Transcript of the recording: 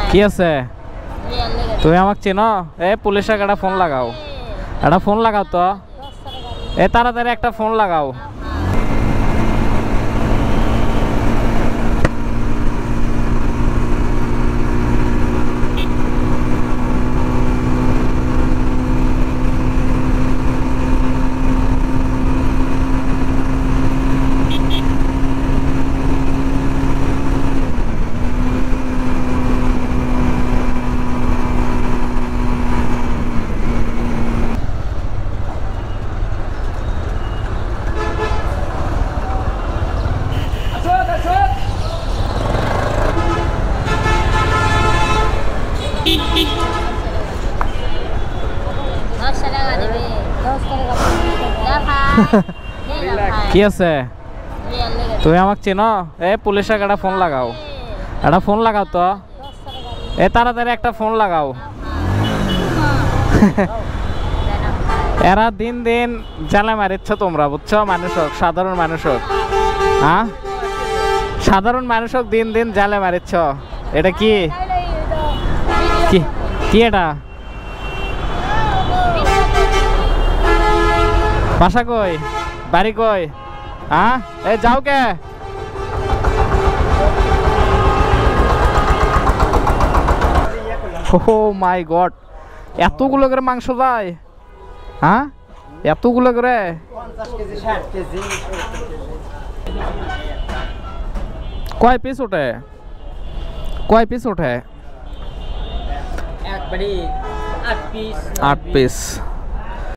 কি আছে তুমি আমাকে চেনো? এ পুলিশে একটা ফোন লাগাও, একটা ফোন লাগাও তো, এ তাড়াতাড়ি একটা ফোন লাগাও। কি আছে তুমি আমাকে চেনো? এ পুলিশে একটা ফোন লাগাও, একটা ফোন লাগাও তো, এ তাড়াতাড়ি একটা ফোন লাগাও। এরা দিন দিন জ্বালা মারিচ্ছ তোমরা, বুঝছো? মানুষ হোক, সাধারণ মানুষ হোক, হ্যাঁ সাধারণ মানুষ হোক দিন দিন জ্বালা মারিচ্ছ। এটা কি কি এটা? বাসা কই, বাড়ি কই? হ্যাঁ এ যাও কে? ও মাই গড, এতগুলো করে মাংস যায়? হ্যাঁ এতগুলো করে? কয় পিস ওঠে, কয় পিস ওঠে? 8 পিস। 8 পিস।